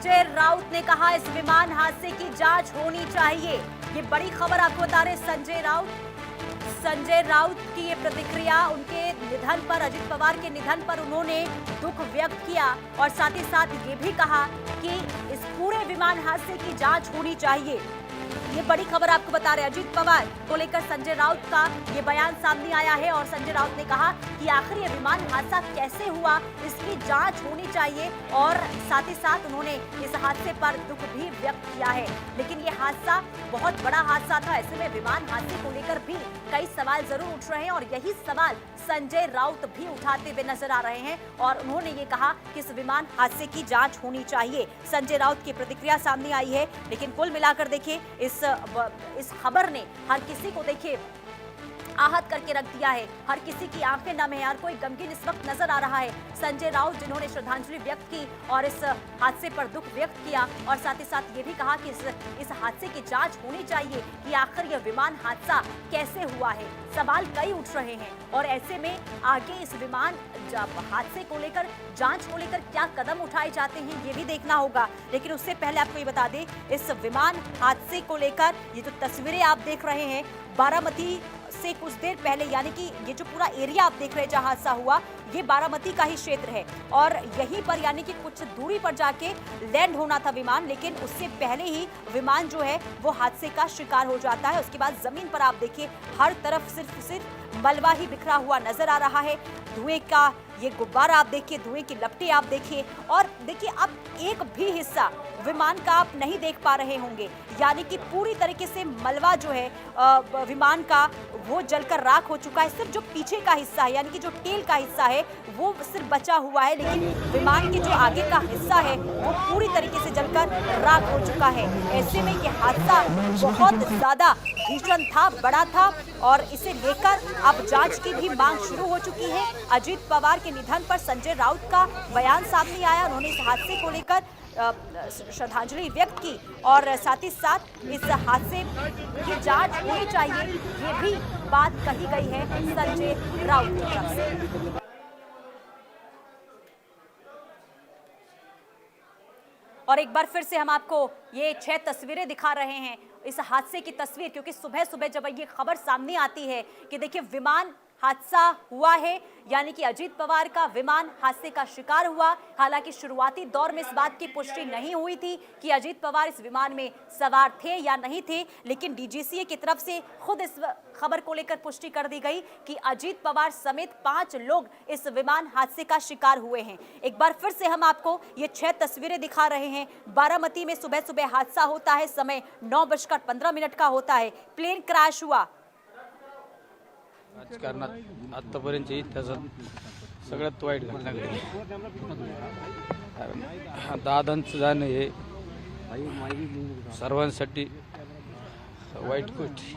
संजय राउत ने कहा इस विमान हादसे की जांच होनी चाहिए। ये बड़ी खबर आपको बता रहे संजय राउत की ये प्रतिक्रिया उनके निधन पर, अजित पवार के निधन पर उन्होंने दुख व्यक्त किया और साथ ही साथ ये भी कहा कि इस पूरे विमान हादसे की जांच होनी चाहिए। ये बड़ी खबर आपको बता रहे हैं। अजित पवार को लेकर संजय राउत का ये बयान सामने आया है और संजय राउत ने कहा कि आखिर ये विमान हादसा कैसे हुआ इसकी जांच होनी चाहिए और साथ ही साथ उन्होंने इस हादसे पर दुख भी व्यक्त किया है। लेकिन ये हादसा बहुत बड़ा हादसा था, ऐसे में विमान हादसे को लेकर भी कई सवाल जरूर उठ रहे हैं और यही सवाल संजय राउत भी उठाते हुए नजर आ रहे हैं और उन्होंने ये कहा कि इस विमान हादसे की जांच होनी चाहिए। संजय राउत की प्रतिक्रिया सामने आई है, लेकिन कुल मिलाकर देखिए इस खबर ने हर किसी को देखिए आहत करके रख दिया है। हर किसी की आंखें नम है, हर कोई गमगीन इस वक्त नजर आ रहा है। संजय राउत जिन्होंने श्रद्धांजलि व्यक्त की और इस हादसे पर दुख व्यक्त किया और साथ ही साथ ये भी कहा कि इस हादसे की जांच होनी चाहिए कि आखिर यह विमान हादसा कैसे हुआ है। सवाल कई उठ रहे हैं और ऐसे में आगे इस विमान हादसे को लेकर, जांच को लेकर क्या कदम उठाए जाते हैं ये भी देखना होगा। लेकिन उससे पहले आपको ये बता दें, इस विमान हादसे को लेकर ये जो तस्वीरें आप देख रहे हैं बारामती से कुछ देर पहले, यानी कि ये जो पूरा एरिया आप देख रहे हैं जहां हादसा हुआ, ये बारामती का ही क्षेत्र है और यहीं पर यानी कि कुछ दूरी पर जाके लैंड होना था विमान, लेकिन उससे पहले ही विमान जो है वो हादसे का शिकार हो जाता है। उसके बाद जमीन पर आप देखिए हर तरफ सिर्फ मलबा ही बिखरा हुआ नजर आ रहा है। धुएं का ये गुब्बारा आप देखिए, धुएं की लपटें आप देखिए और देखिए अब एक भी हिस्सा विमान का आप नहीं देख पा रहे होंगे, यानी कि पूरी तरीके से मलबा जो है विमान का वो जलकर राख हो चुका है। सिर्फ जो पीछे का हिस्सा है यानी कि जो टेल का हिस्सा है वो सिर्फ बचा हुआ है, लेकिन विमान के जो आगे का हिस्सा है वो पूरी तरीके से जलकर राख हो चुका है। ऐसे में ये हादसा बहुत ज्यादा भीषण था, बड़ा था और इसे लेकर अब जांच की भी मांग शुरू हो चुकी है। अजित पवार के निधन पर संजय राउत का बयान सामने आया, उन्होंने इस हादसे को लेकर श्रद्धांजलि व्यक्त की और साथ ही साथ इस हादसे की जांच होनी चाहिए, ये भी बात कही गई है संजय राउत की तरफ से। और एक बार फिर से हम आपको ये 6 तस्वीरें दिखा रहे हैं इस हादसे की तस्वीर, क्योंकि सुबह सुबह जब ये खबर सामने आती है कि देखिए विमान हादसा हुआ है, यानी कि अजित पवार का विमान हादसे का शिकार हुआ। हालांकि शुरुआती दौर में इस बात की पुष्टि नहीं हुई थी कि अजित पवार इस विमान में सवार थे या नहीं थे, लेकिन डीजीसीए की तरफ से खुद इस खबर को लेकर पुष्टि कर दी गई कि अजित पवार समेत 5 लोग इस विमान हादसे का शिकार हुए हैं। एक बार फिर से हम आपको ये 6 तस्वीरें दिखा रहे हैं। बारामती में सुबह सुबह हादसा होता है, समय 9:15 का होता है, प्लेन क्रैश हुआ। राजकारणात आतापर्यंत इतिहासात सगळ्यात वाईट घटना घडली, कारण दादांचं जाणं हे सर्वांसाठी वाईट गोष्ट आहे।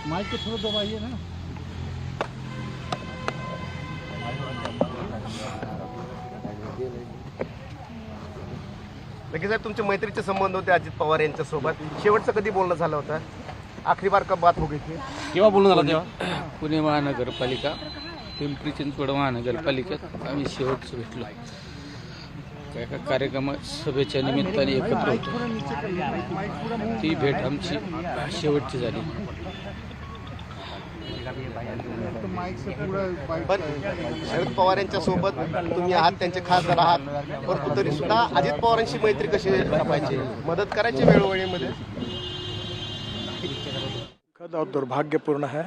माइक थोड़ा दबाइए ना। नक्की साहेब, तुमचे मैत्रीचे संबंध होते अजित पवार यांच्यासोबत, शेवटचं कधी बोलणं झालं होतं? आखरी बार कब बात हो गई थी? केव्हा बोलणं झालं तेव्हा? पुणे महानगरपालिका, पिंपरी चिंचवड महानगरपालिकेत आम्ही शेवटचं भेटलो, एका कार्यक्रमात सभेच्या निमित्ताने एकत्र होतो। ती भेट आमची शेवटची झाली। पण शरद पवार यांच्यासोबत तुम्ही आहात, त्यांचे खासदार आहात, परंतु तरी सुद्धा अजित पवारांची मैत्री कशी जपायची, मदत करायची वेळोवेळीमध्ये? और दुर्भाग्यपूर्ण है।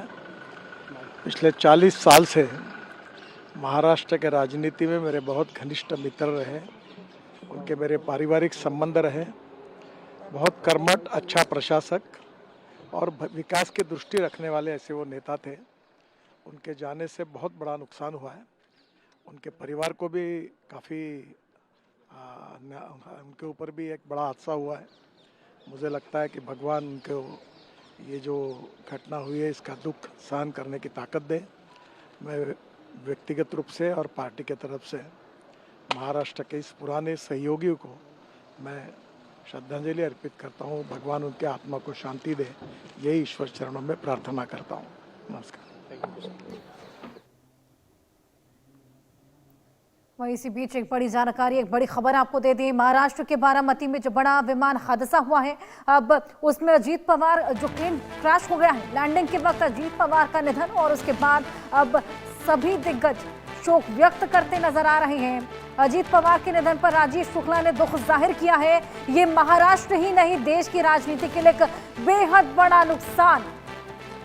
पिछले 40 साल से महाराष्ट्र के राजनीति में मेरे बहुत घनिष्ठ मित्र रहे, उनके मेरे पारिवारिक संबंध रहे। बहुत कर्मठ, अच्छा प्रशासक और विकास की दृष्टि रखने वाले ऐसे वो नेता थे। उनके जाने से बहुत बड़ा नुकसान हुआ है। उनके परिवार को भी काफ़ी उनके ऊपर भी एक बड़ा हादसा हुआ है। मुझे लगता है कि भगवान उनको ये जो घटना हुई है इसका दुख सहन करने की ताकत दे। मैं व्यक्तिगत रूप से और पार्टी के तरफ से महाराष्ट्र के इस पुराने सहयोगियों को मैं श्रद्धांजलि अर्पित करता हूँ। भगवान उनके आत्मा को शांति दे, यही ईश्वर चरणों में प्रार्थना करता हूँ। नमस्कार। वहीं इसी बीच एक बड़ी जानकारी, एक बड़ी खबर आपको दे दी। महाराष्ट्र के बारामती में जो बड़ा विमान हादसा हुआ है, अब उसमें अजीत पवार, जो प्लेन क्रैश हो गया है, लैंडिंग के वक्त अजीत पवार का निधन, और उसके बाद अब सभी दिग्गज शोक व्यक्त करते नजर आ रहे हैं। अजीत पवार के निधन पर राजेश शुक्ला ने दुख जाहिर किया है। ये महाराष्ट्र ही नहीं, देश की राजनीति के लिए एक बेहद बड़ा नुकसान।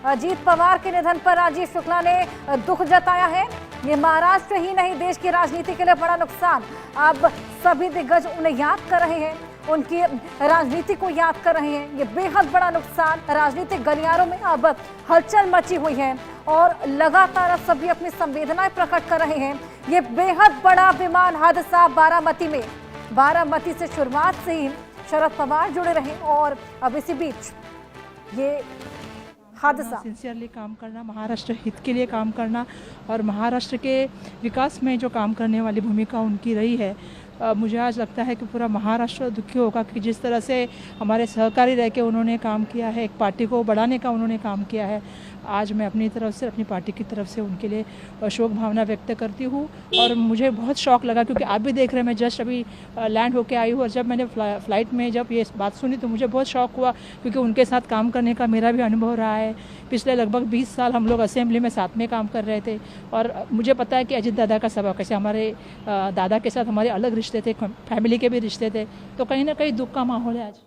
अजीत पवार के निधन पर राजेश शुक्ला ने दुख जताया है। ये महाराष्ट्र ही नहीं, देश की राजनीति के लिए बड़ा नुकसान। अब सभी दिग्गज उन्हें याद कर रहे हैं, उनकी राजनीति को याद कर रहे हैं। ये बेहद बड़ा नुकसान। राजनीतिक गलियारों में अब हलचल मची हुई है और लगातार अब सभी अपनी संवेदनाएं प्रकट कर रहे हैं। ये बेहद बड़ा विमान हादसा बारामती में, बारामती से शुरुआत से ही शरद पवार जुड़े रहे और अब इसी बीच ये हादसा। सिंसियरली काम करना, महाराष्ट्र हित के लिए काम करना और महाराष्ट्र के विकास में जो काम करने वाली भूमिका उनकी रही है। मुझे आज लगता है कि पूरा महाराष्ट्र दुखी होगा कि जिस तरह से हमारे सहकारी रह के उन्होंने काम किया है, एक पार्टी को बढ़ाने का उन्होंने काम किया है। आज मैं अपनी तरफ से, अपनी पार्टी की तरफ से उनके लिए शोक भावना व्यक्त करती हूँ। और मुझे बहुत शौक लगा क्योंकि आप भी देख रहे हैं, मैं जस्ट अभी लैंड होके आई हूँ और जब मैंने फ्लाइट में जब ये बात सुनी तो मुझे बहुत शौक हुआ क्योंकि उनके साथ काम करने का मेरा भी अनुभव रहा है। पिछले लगभग 20 साल हम लोग असेंबली में साथ में काम कर रहे थे और मुझे पता है कि अजीत दादा का स्वभाव कैसे, हमारे दादा के साथ हमारे अलग रिश्ते थे, फैमिली के भी रिश्ते थे, तो कहीं ना कहीं दुख का माहौल है आज।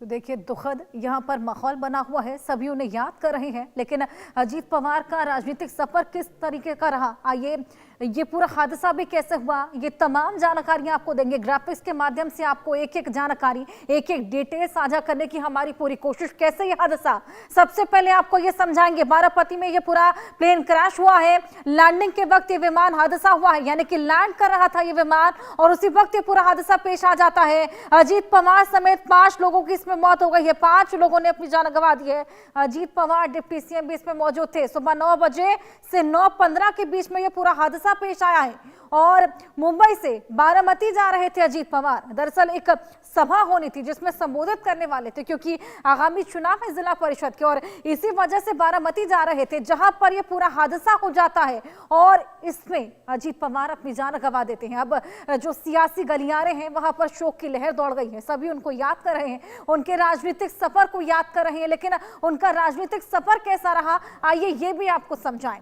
तो देखिए, दुखद यहाँ पर माहौल बना हुआ है, सभी उन्हें याद कर रहे हैं। लेकिन अजीत पवार का राजनीतिक सफर किस तरीके का रहा, आइए ये पूरा हादसा भी कैसे हुआ, ये तमाम जानकारियां आपको देंगे। ग्राफिक्स के माध्यम से आपको एक एक जानकारी, एक एक डिटेल साझा करने की हमारी पूरी कोशिश। कैसे ये हादसा, सबसे पहले आपको ये समझाएंगे। बारामती में ये पूरा प्लेन क्रैश हुआ है, लैंडिंग के वक्त ये विमान हादसा हुआ है, यानी कि लैंड कर रहा था ये विमान और उसी वक्त ये पूरा हादसा पेश आ जाता है। अजीत पवार समेत 5 लोगों की इसमें मौत हो गई है, 5 लोगों ने अपनी जान गंवा दी है। अजीत पवार डिप्टी सीएम भी इसमें मौजूद थे। सुबह 9 बजे से 9:15 के बीच में ये पूरा हादसा पेश आया है और मुंबई से बारामती जा रहे थे अजीत पवार। दरअसल एक सभा होनी थी जिसमें संबोधित करने वाले थे क्योंकि आगामी चुनाव है जिला परिषद के और इसी वजह से बारामती जा रहे थे, जहां पर यह पूरा हादसा हो जाता है और इसमें अजीत पवार अपनी जान गंवा देते हैं। अब जो सियासी गलियारे हैं वहां पर शोक की लहर दौड़ गई है, सभी उनको याद कर रहे हैं, उनके राजनीतिक सफर को याद कर रहे हैं। लेकिन उनका राजनीतिक सफर कैसा रहा, आइए ये भी आपको समझाएं।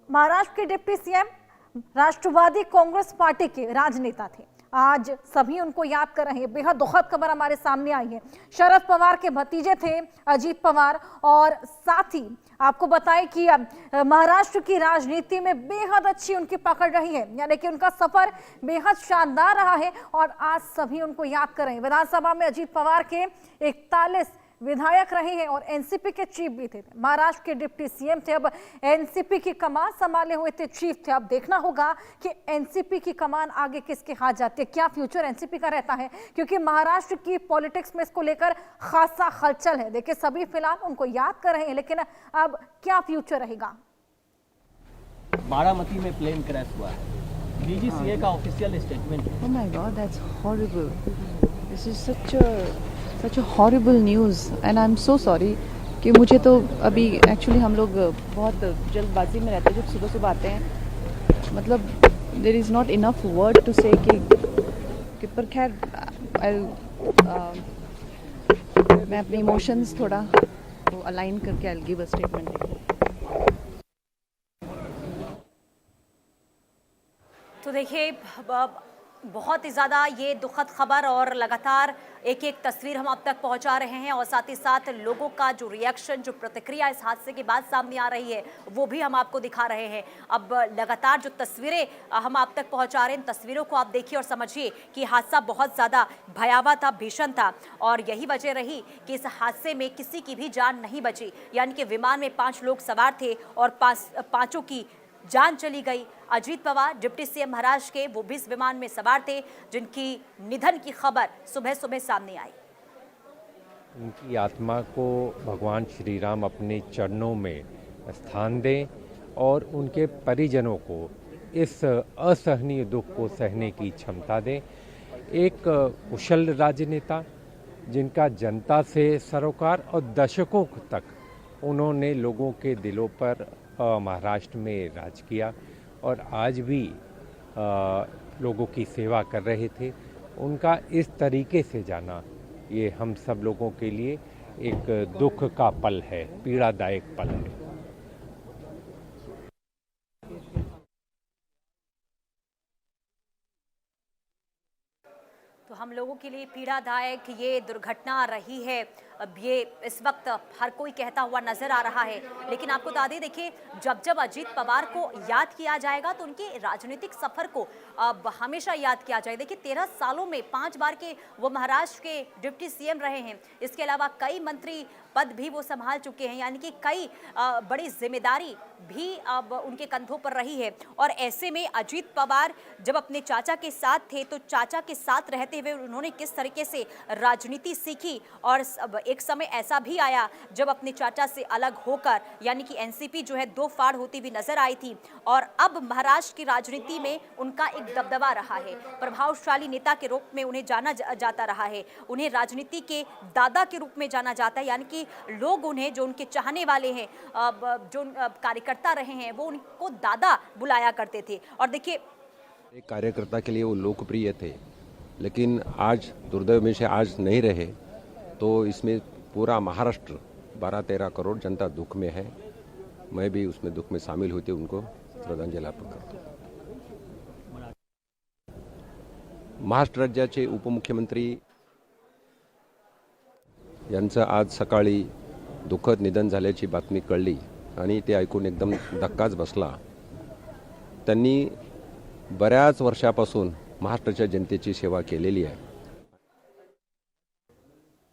महाराष्ट्र के डिप्टी सीएम राष्ट्रवादी कांग्रेस पार्टी के राजनेता थे, आज सभी उनको याद कर रहे हैं। बेहद दुखद खबर हमारे सामने आई है। शरद पवार के भतीजे थे अजीत पवार और साथ ही आपको बताएं कि महाराष्ट्र की राजनीति में बेहद अच्छी उनकी पकड़ रही है, यानी कि उनका सफर बेहद शानदार रहा है और आज सभी उनको याद कर रहे हैं। विधानसभा में अजीत पवार के 41 विधायक रहे हैं और एनसीपी के चीफ भी थे। महाराष्ट्र के डिप्टी सीएम थे, अब एनसीपी की कमान संभाले हुए थे, चीफ थे। अब देखना होगा कि एनसीपी की कमान आगे किसके हाथ जाती है, क्या फ्यूचर एनसीपी का रहता है, क्योंकि महाराष्ट्र की पॉलिटिक्स में इसको लेकर खासा हलचल है। देखिए, सभी फिलहाल उनको याद कर रहे हैं, लेकिन अब क्या फ्यूचर रहेगा। बारामती में प्लेन क्रैश हुआ है, डीजीसीए का official statement. Oh my God, that's horrible. This is such a horrible news and I'm so sorry कि मुझे तो अभी एक्चुअली हम लोग बहुत जल्दबाजी में रहते हैं जब सुबह सुबह आते हैं, मतलब there is not enough word to say कि पर खैर मैं अपने इमोशंस थोड़ा अलाइन करके I'll give a statement। तो देखिए, बहुत ही ज़्यादा ये दुखद खबर और लगातार एक एक तस्वीर हम आप तक पहुंचा रहे हैं और साथ ही साथ लोगों का जो रिएक्शन, जो प्रतिक्रिया इस हादसे के बाद सामने आ रही है वो भी हम आपको दिखा रहे हैं। अब लगातार जो तस्वीरें हम आप तक पहुंचा रहे हैं, इन तस्वीरों को आप देखिए और समझिए कि हादसा बहुत ज़्यादा भयावह था, भीषण था और यही वजह रही कि इस हादसे में किसी की भी जान नहीं बची। यानी कि विमान में 5 लोग सवार थे और 5 की जान चली गई। अजीत पवार डिप्टी सीएम महाराष्ट्र के, वो भी इस विमान में सवार थे जिनकी निधन की खबर सुबह सुबह सामने आई। उनकी आत्मा को भगवान श्री राम अपने चरणों में स्थान दें और उनके परिजनों को इस असहनीय दुख को सहने की क्षमता दें। एक कुशल राजनेता जिनका जनता से सरोकार और दशकों तक उन्होंने लोगों के दिलों पर महाराष्ट्र में राज किया और आज भी लोगों की सेवा कर रहे थे, उनका इस तरीके से जाना ये हम सब लोगों के लिए एक दुख का पल है, पीड़ादायक पल है। तो हम लोगों के लिए पीड़ादायक ये दुर्घटना रही है। अब ये इस वक्त हर कोई कहता हुआ नजर आ रहा है, लेकिन आपको बता दें, देखिए, जब जब अजीत पवार को याद किया जाएगा तो उनके राजनीतिक सफर को अब हमेशा याद किया जाएगा। देखिए, 13 सालों में 5 बार के वो महाराष्ट्र के डिप्टी सीएम रहे हैं। इसके अलावा कई मंत्री पद भी वो संभाल चुके हैं, यानी कि कई बड़ी जिम्मेदारी भी अब उनके कंधों पर रही है। और ऐसे में अजीत पवार जब अपने चाचा के साथ थे तो चाचा के साथ रहते हुए उन्होंने किस तरीके से राजनीति सीखी, और एक समय ऐसा भी आया जब अपने चाचा से अलग होकर, यानी कि एनसीपी जो है 2 फाड़ होती हुई नजर आई थी। और अब महाराष्ट्र की राजनीति में उनका एक दबदबा रहा है, प्रभावशाली नेता के रूप में उन्हें जाना जाता रहा है, उन्हें राजनीति के दादा के रूप में जाना जाता है, यानी कि लोग उन्हें, जो उनके चाहने वाले हैं, जो कार्यकर्ता रहे हैं, वो उनको दादा बुलाया करते थे। और देखिए, एक कार्यकर्ता के लिए वो लोकप्रिय थे, लेकिन आज दुर्दैव में से आज नहीं रहे, तो इसमें पूरा महाराष्ट्र 12-13 करोड़ जनता दुख में है। मैं भी उसमें दुख में शामिल होते उनको श्रद्धांजली अर्पण करतो। महाराष्ट्र राज्याचे उपमुख्यमंत्री यांचं आज सकाळी दुःखद निधन झाल्याची बातमी कळली आणि ते ऐकून एकदम धक्काच बसला। त्यांनी बऱ्याच वर्षापासून महाराष्ट्राच्या जनतेची सेवा केलेली आहे।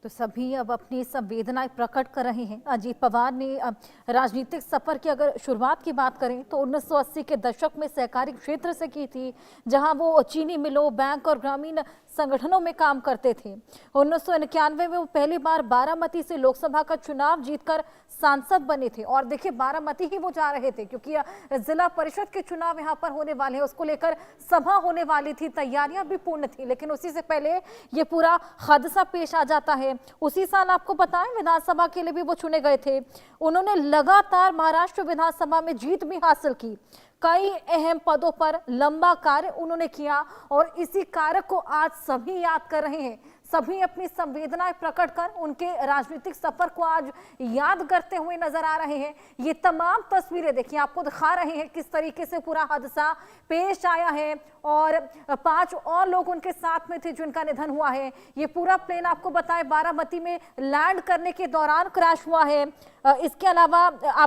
तो सभी अब अपनी संवेदनाएं प्रकट कर रहे हैं। अजीत पवार ने राजनीतिक सफर की अगर शुरुआत की बात करें तो 1980 के दशक में सहकारी क्षेत्र से की थी, जहां वो चीनी मिलों, बैंक और ग्रामीण संगठनों में काम करते थे। 1991 में वो पहली बार बारामती से लोकसभा का चुनाव जीतकर सांसद बने थे। और देखिए, बारामती ही वो जा रहे थे क्योंकि जिला परिषद के चुनाव यहाँ पर होने वाले हैं, उसको लेकर सभा होने वाली थी, तैयारियां भी पूर्ण थी। लेकिन उसी से पहले ये पूरा हादसा पेश आ जाता है। उसी साल आपको बताएं, विधानसभा के लिए भी वो चुने गए थे। उन्होंने लगातार महाराष्ट्र विधानसभा में जीत भी हासिल की, कई अहम पदों पर लंबा कार्य उन्होंने किया, और इसी कार्य को आज सभी याद कर रहे हैं। सभी अपनी संवेदनाएं प्रकट कर उनके राजनीतिक सफर को आज याद करते हुए नजर आ रहे हैं। ये तमाम तस्वीरें देखिए, आपको दिखा रहे हैं किस तरीके से पूरा हादसा पेश आया है, और 5 और लोग उनके साथ में थे जिनका निधन हुआ है। ये पूरा प्लेन आपको बताएं बारामती में लैंड करने के दौरान क्रैश हुआ है। इसके अलावा आप